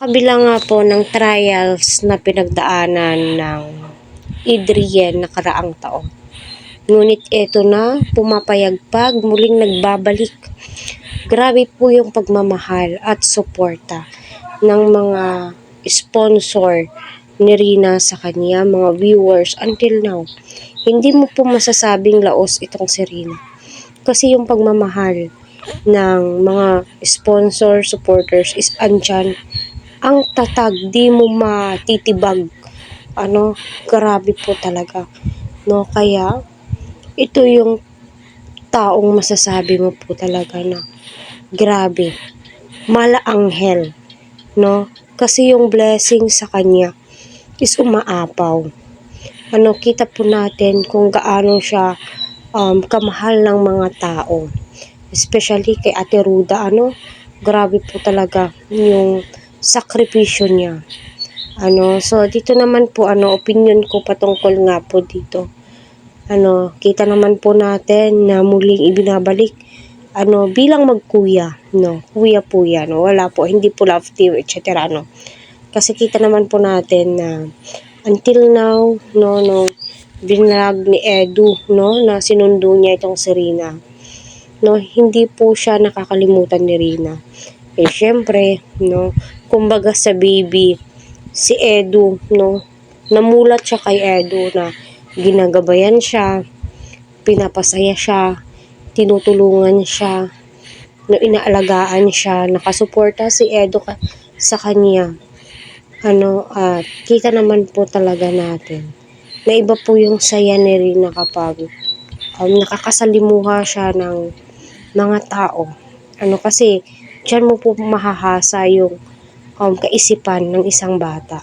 kabila nga po ng trials na pinagdaanan ng Adrian nakaraang taon. Ngunit eto na, pumapayagpag, muling nagbabalik. Grabe po yung pagmamahal at suporta ng mga sponsor ni Rina sa kanya, mga viewers until now. Hindi mo po masasabing laos itong si Rina. Kasi yung pagmamahal ng mga sponsor, supporters is andyan. Ang tatag, di mo matitibag. Grabe po talaga. No, kaya ito yung taong masasabi mo po talaga na grabe, malaanghel, no? Kasi yung blessing sa kanya is umaapaw. Kita po natin kung gaano siya kamahal ng mga tao. Especially kay Ate Ruda, grabe po talaga yung sakripisyo niya. So dito naman po, opinion ko patungkol nga po dito. Kita naman po natin na muling ibinabalik, bilang magkuya, kuya po yan, wala po, hindi po love team, etc. Kasi kita naman po natin na until now, no, binlag ni Edu, na sinundo niya itong si Rina. Hindi po siya nakakalimutan ni Rina. Syempre, kumbaga sa baby, si Edu, namulat siya kay Edu na ginagabayan siya, pinapasaya siya, tinutulungan siya, inaalagaan siya, nakasuporta si Edu sa kanya. Kita naman po talaga natin na iba po yung saya ni Rina kapag nakakasalimuha siya ng mga tao. Kasi diyan mo po mahahasa yung kaisipan ng isang bata.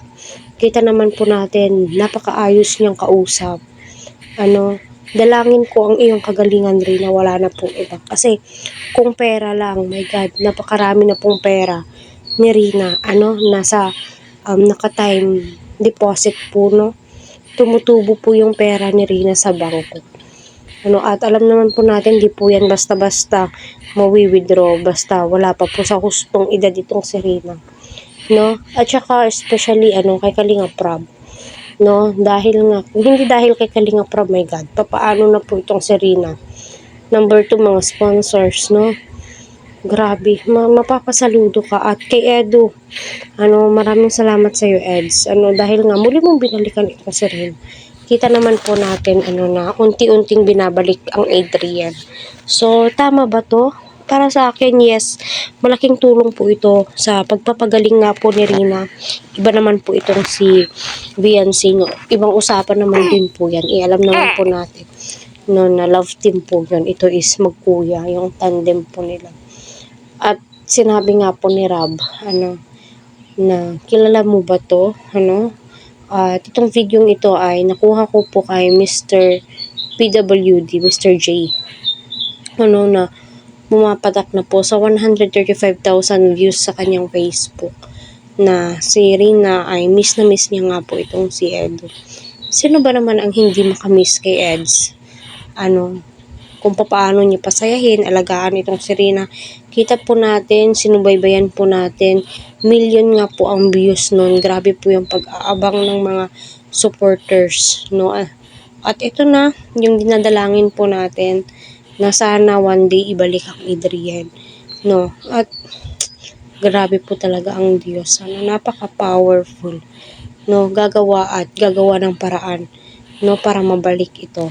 Kita naman po natin, napakaayos niyang kausap. Dalangin ko ang iyong kagalingan rin na wala na pong iba. Kasi kung pera lang, my God, napakarami na pong pera ni Rina. Nasa naka-time deposit po, tumutubo po yung pera ni Rina sa bangko. At alam naman po natin, di po yan basta-basta mawi-withdraw, basta wala pa po sa hustong edad itong si Rina. At saka especially kay Kalinga Prab. Dahil nga, hindi dahil kay Kalinga Prab, my God, papaano na po itong si Rina. Number 2, mga sponsors, grabe, mapapasaludo ka. At kay Edu, maraming salamat sa iyo, Eds. Dahil nga muli mong binalikan ito si Rina. Kita naman po natin na unti-unting binabalik ang Adrian. So tama ba to? Para sa akin, yes, malaking tulong po ito sa pagpapagaling nga po ni Rina. Iba naman po itong si Viancy, ibang usapan naman din po yan. Alam naman po natin na love team po yun. Ito is magkuya, yung tandem po nila. At sinabi nga po ni Rab, na kilala mo ba to? At itong video ito ay nakuha ko po kay Mr. PWD, Mr. J. Na bumapatak na po sa 135,000 views sa kanyang Facebook. Na si Rina ay miss na miss niya nga po itong si Edu. Sino ba naman ang hindi makamiss kay Eds? Kung paano niya pasayahin, alagaan itong si Rina. Kita po natin, sinubaybayan po natin, million nga po ang views nun. Grabe po yung pag-aabang ng mga supporters, At ito na, yung dinadalangin po natin, na sana one day ibalik ang Adrian, At grabe po talaga ang Diyos. Napaka-powerful, gagawa ng paraan, para mabalik ito.